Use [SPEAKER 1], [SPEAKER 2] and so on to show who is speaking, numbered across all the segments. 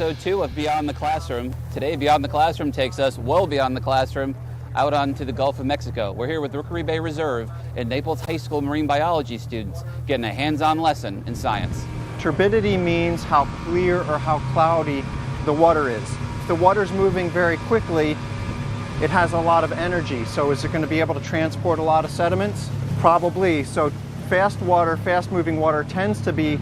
[SPEAKER 1] episode 2 of Beyond the Classroom. Today, Beyond the Classroom takes us well beyond the classroom, out onto the Gulf of Mexico. We're here with Rookery Bay Reserve and Naples High School marine biology students getting a hands-on lesson in science.
[SPEAKER 2] Turbidity means how clear or how cloudy the water is. If the water's moving very quickly, it has a lot of energy. So is it going to be able to transport a lot of sediments? Probably. So fast water, fast-moving water tends to be,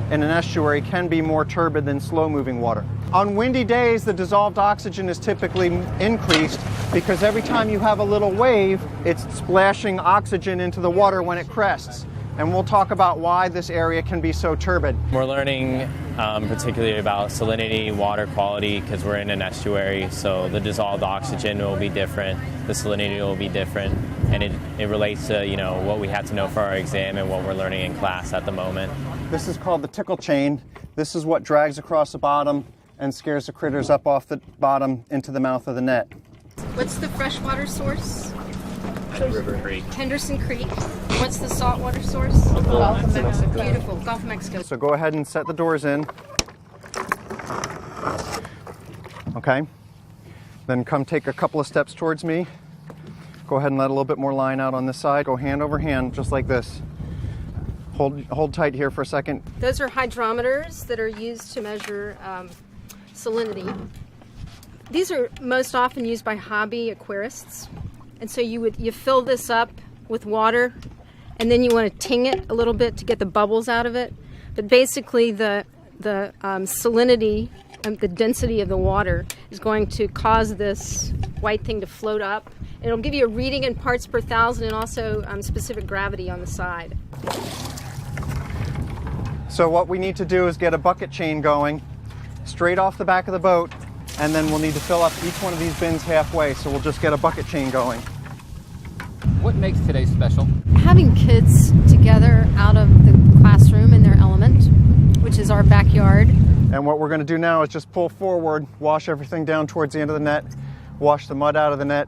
[SPEAKER 2] in an estuary, can be more turbid than slow-moving water. On windy days, the dissolved oxygen is typically increased because every time you have a little wave, it's splashing oxygen into the water when it crests. And we'll talk about why this area can be so turbid.
[SPEAKER 3] We're learning particularly about salinity, water quality, because we're in an estuary, so the dissolved oxygen will be different, the salinity will be different, and it relates to, what we have to know for our exam and what we're learning in class at the moment.
[SPEAKER 2] This is called the Tickle Chain. This is what drags across the bottom and scares the critters up off the bottom into the mouth of the net.
[SPEAKER 4] What's the freshwater source?
[SPEAKER 3] Rookery.
[SPEAKER 4] Henderson Creek. What's the saltwater source? Gulf of Mexico. Beautiful, Gulf of Mexico.
[SPEAKER 2] So go ahead and set the doors in. Okay. Then come take a couple of steps towards me. Go ahead and let a little bit more line out on this side. Go hand over hand, just like this. Hold tight here for a second.
[SPEAKER 4] Those are hydrometers that are used to measure salinity. These are most often used by hobby aquarists. And so you fill this up with water, and then you want to ting it a little bit to get the bubbles out of it. But basically the salinity, the density of the water is going to cause this white thing to float up. And it'll give you a reading in parts per thousand and also specific gravity on the side.
[SPEAKER 2] So what we need to do is get a bucket chain going straight off the back of the boat, and then we'll need to fill up each one of these bins halfway, so we'll just get a bucket chain going.
[SPEAKER 1] What makes today special?
[SPEAKER 4] Having kids together out of the classroom in their element, which is our backyard.
[SPEAKER 2] And what we're going to do now is just pull forward, wash everything down towards the end of the net, wash the mud out of the net.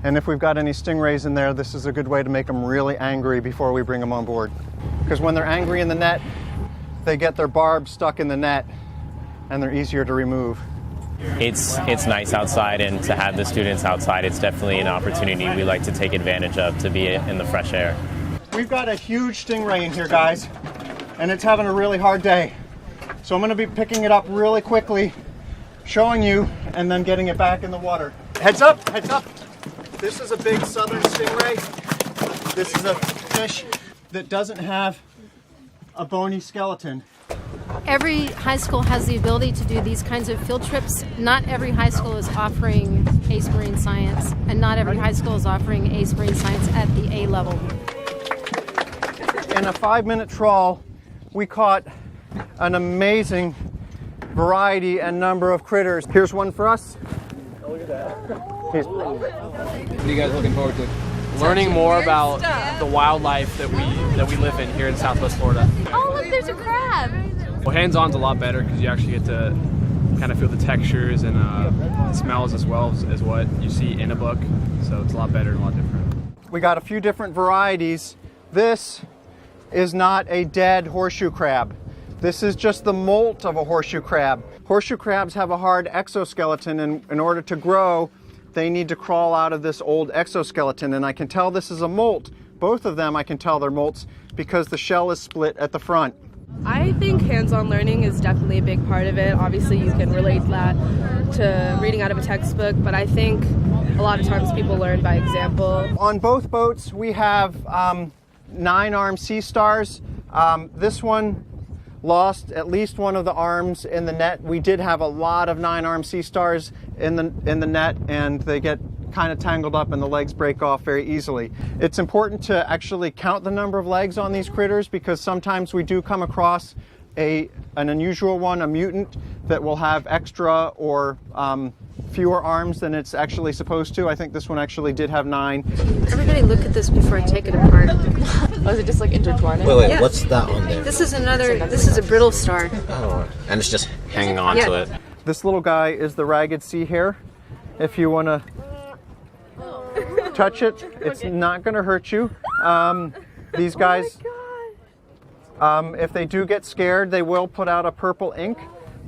[SPEAKER 2] And if we've got any stingrays in there, this is a good way to make them really angry before we bring them on board. Because when they're angry in the net, they get their barbs stuck in the net, and they're easier to remove.
[SPEAKER 3] It's nice outside, and to have the students outside, it's definitely an opportunity we like to take advantage of, to be in the fresh air.
[SPEAKER 2] We've got a huge stingray in here, guys, and it's having a really hard day. So I'm going to be picking it up really quickly, showing you, and then getting it back in the water. Heads up, heads up. This is a big southern stingray. This is a fish that doesn't have a bony skeleton.
[SPEAKER 4] Every high school has the ability to do these kinds of field trips. Not every high school is offering ACE Marine Science, and not every high school is offering ACE Marine Science at the A level.
[SPEAKER 2] In a 5-minute trawl, we caught an amazing variety and number of critters. Here's one for us. Oh, look at that.
[SPEAKER 1] What are you guys looking forward to?
[SPEAKER 5] Learning more about the wildlife that we live in here in Southwest Florida.
[SPEAKER 4] Oh, look, there's a crab.
[SPEAKER 5] Well, hands-on's a lot better because you actually get to kind of feel the textures and the smells as well as what you see in a book. So it's a lot better and a lot different.
[SPEAKER 2] We got a few different varieties. This is not a dead horseshoe crab. This is just the molt of a horseshoe crab. Horseshoe crabs have a hard exoskeleton, and in order to grow, they need to crawl out of this old exoskeleton. And I can tell this is a molt. Both of them I can tell they're molts because the shell is split at the front.
[SPEAKER 6] I think hands-on learning is definitely a big part of it. Obviously, you can relate that to reading out of a textbook, but I think a lot of times people learn by example.
[SPEAKER 2] On both boats, we have 9-arm sea stars. This one lost at least one of the arms in the net. We did have a lot of 9-arm sea stars in the net, and they get kind of tangled up and the legs break off very easily. It's important to actually count the number of legs on these critters because sometimes we do come across an unusual one, a mutant, that will have extra or fewer arms than it's actually supposed to. I think this one actually did have 9.
[SPEAKER 4] Everybody look at this before I take it apart.
[SPEAKER 6] Oh, is it just like intertwined?
[SPEAKER 7] Wait,
[SPEAKER 4] Yeah.
[SPEAKER 7] what's that one there?
[SPEAKER 4] This is a brittle star.
[SPEAKER 7] Oh, and it's just hanging on to it.
[SPEAKER 2] This little guy is the ragged sea hare. If you want to touch it, it's not going to hurt you. These guys, if they do get scared, they will put out a purple ink.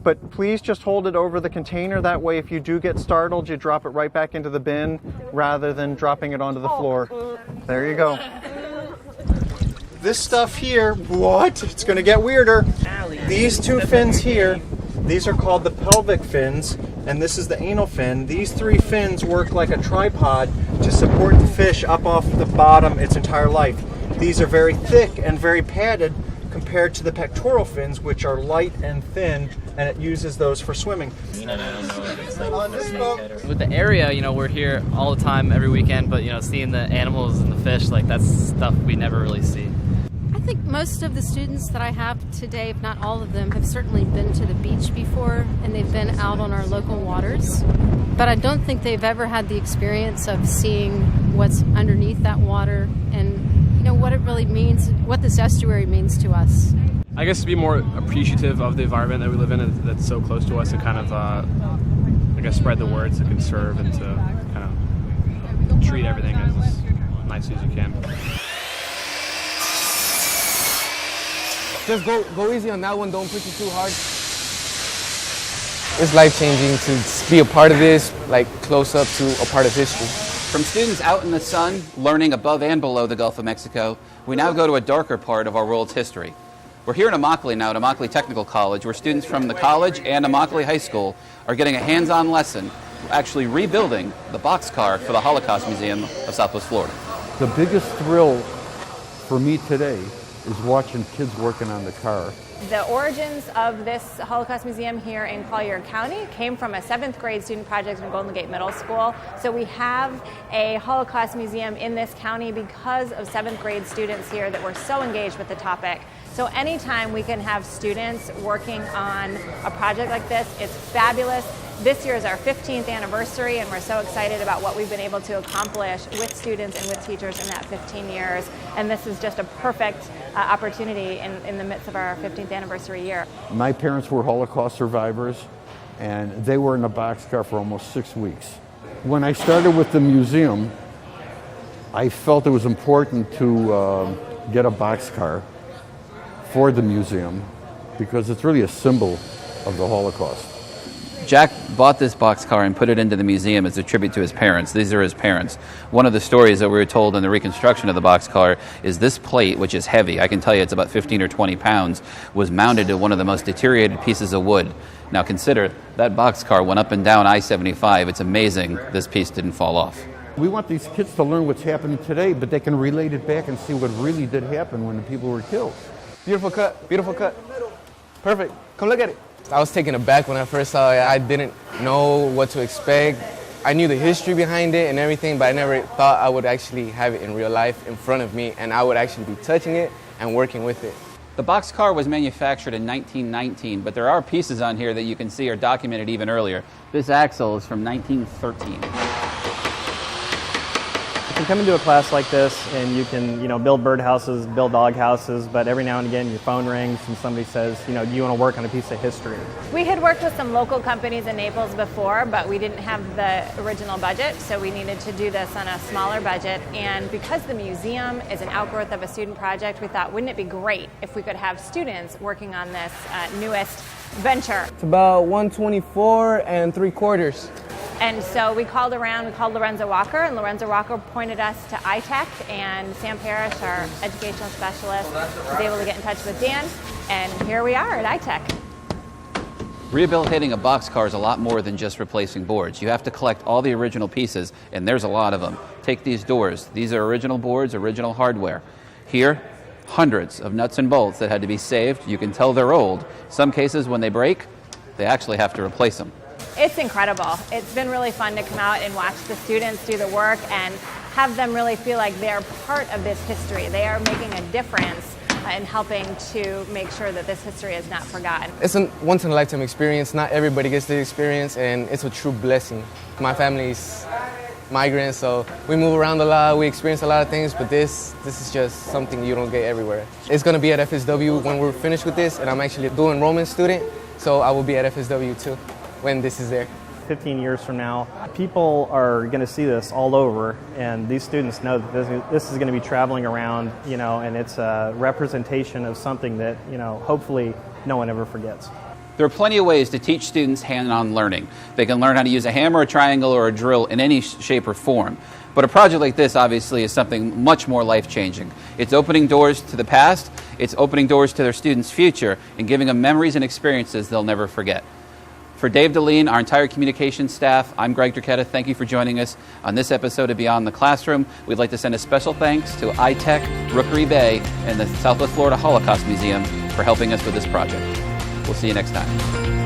[SPEAKER 2] But please just hold it over the container. That way, if you do get startled, you drop it right back into the bin rather than dropping it onto the floor. There you go. This stuff here, what? It's going to get weirder. These two fins here, these are called the pelvic fins, and this is the anal fin. These three fins work like a tripod to support the fish up off the bottom its entire life. These are very thick and very padded compared to the pectoral fins, which are light and thin, and it uses those for swimming.
[SPEAKER 8] With the area, we're here all the time, every weekend, but, seeing the animals and the fish, that's stuff we never really see.
[SPEAKER 4] I think most of the students that I have today, if not all of them, have certainly been to the beach before, and they've been out on our local waters. But I don't think they've ever had the experience of seeing what's underneath that water and what it really means, what this estuary means to us.
[SPEAKER 5] I guess to be more appreciative of the environment that we live in that's so close to us, and kind of, spread the word to conserve and to kind of treat everything as nicely as you can.
[SPEAKER 9] Just go easy on that one, don't push it too hard. It's life-changing to be a part of this, close up to a part of history.
[SPEAKER 1] From students out in the sun, learning above and below the Gulf of Mexico, we now go to a darker part of our world's history. We're here in Immokalee now at Immokalee Technical College, where students from the college and Immokalee High School are getting a hands-on lesson, actually rebuilding the boxcar for the Holocaust Museum of Southwest Florida.
[SPEAKER 10] The biggest thrill for me today is watching kids working on the car.
[SPEAKER 11] The origins of this Holocaust Museum here in Collier County came from a 7th grade student project in Golden Gate Middle School. So we have a Holocaust Museum in this county because of 7th grade students here that were so engaged with the topic. So anytime we can have students working on a project like this, it's fabulous. This year is our 15th anniversary, and we're so excited about what we've been able to accomplish with students and with teachers in that 15 years. And this is just a perfect opportunity in the midst of our 15th anniversary year.
[SPEAKER 10] My parents were Holocaust survivors, and they were in a boxcar for almost 6 weeks. When I started with the museum, I felt it was important to get a boxcar for the museum because it's really a symbol of the Holocaust.
[SPEAKER 1] Jack bought this boxcar and put it into the museum as a tribute to his parents. These are his parents. One of the stories that we were told in the reconstruction of the boxcar is this plate, which is heavy, I can tell you it's about 15 or 20 pounds, was mounted to one of the most deteriorated pieces of wood. Now consider, that boxcar went up and down I-75. It's amazing this piece didn't fall off.
[SPEAKER 10] We want these kids to learn what's happening today, but they can relate it back and see what really did happen when the people were killed.
[SPEAKER 9] Beautiful cut, beautiful cut. Perfect, come look at it. I was taken aback when I first saw it. I didn't know what to expect. I knew the history behind it and everything, but I never thought I would actually have it in real life in front of me, and I would actually be touching it and working with it.
[SPEAKER 1] The boxcar was manufactured in 1919, but there are pieces on here that you can see are documented even earlier. This axle is from 1913.
[SPEAKER 12] You can come into a class like this and you can, build birdhouses, build dog houses, but every now and again your phone rings and somebody says, do you want to work on a piece of history?
[SPEAKER 11] We had worked with some local companies in Naples before, but we didn't have the original budget, so we needed to do this on a smaller budget. And because the museum is an outgrowth of a student project, we thought, wouldn't it be great if we could have students working on this newest venture?
[SPEAKER 9] It's about 124 3/4.
[SPEAKER 11] And so we called Lorenzo Walker, and Lorenzo Walker pointed us to iTech, and Sam Parrish, our educational specialist, was able to get in touch with Dan, and here we are at iTech.
[SPEAKER 1] Rehabilitating a boxcar is a lot more than just replacing boards. You have to collect all the original pieces, and there's a lot of them. Take these doors. These are original boards, original hardware. Here, hundreds of nuts and bolts that had to be saved. You can tell they're old. Some cases, when they break, they actually have to replace them.
[SPEAKER 11] It's incredible. It's been really fun to come out and watch the students do the work and have them really feel like they're part of this history. They are making a difference in helping to make sure that this history is not forgotten.
[SPEAKER 9] It's a once-in-a-lifetime experience. Not everybody gets the experience, and it's a true blessing. My family's migrants, so we move around a lot, we experience a lot of things, but this is just something you don't get everywhere. It's going to be at FSW when we're finished with this, and I'm actually a dual enrollment student, so I will be at FSW too when this is there.
[SPEAKER 12] 15 years from now, people are going to see this all over, and these students know that this is going to be traveling around, and it's a representation of something that, hopefully no one ever forgets.
[SPEAKER 1] There are plenty of ways to teach students hand-on learning. They can learn how to use a hammer, a triangle, or a drill in any shape or form. But a project like this obviously is something much more life-changing. It's opening doors to the past, it's opening doors to their students' future, and giving them memories and experiences they'll never forget. For Dave Deline, our entire communications staff, I'm Greg Turketta. Thank you for joining us on this episode of Beyond the Classroom. We'd like to send a special thanks to iTech, Rookery Bay, and the Southwest Florida Holocaust Museum for helping us with this project. We'll see you next time.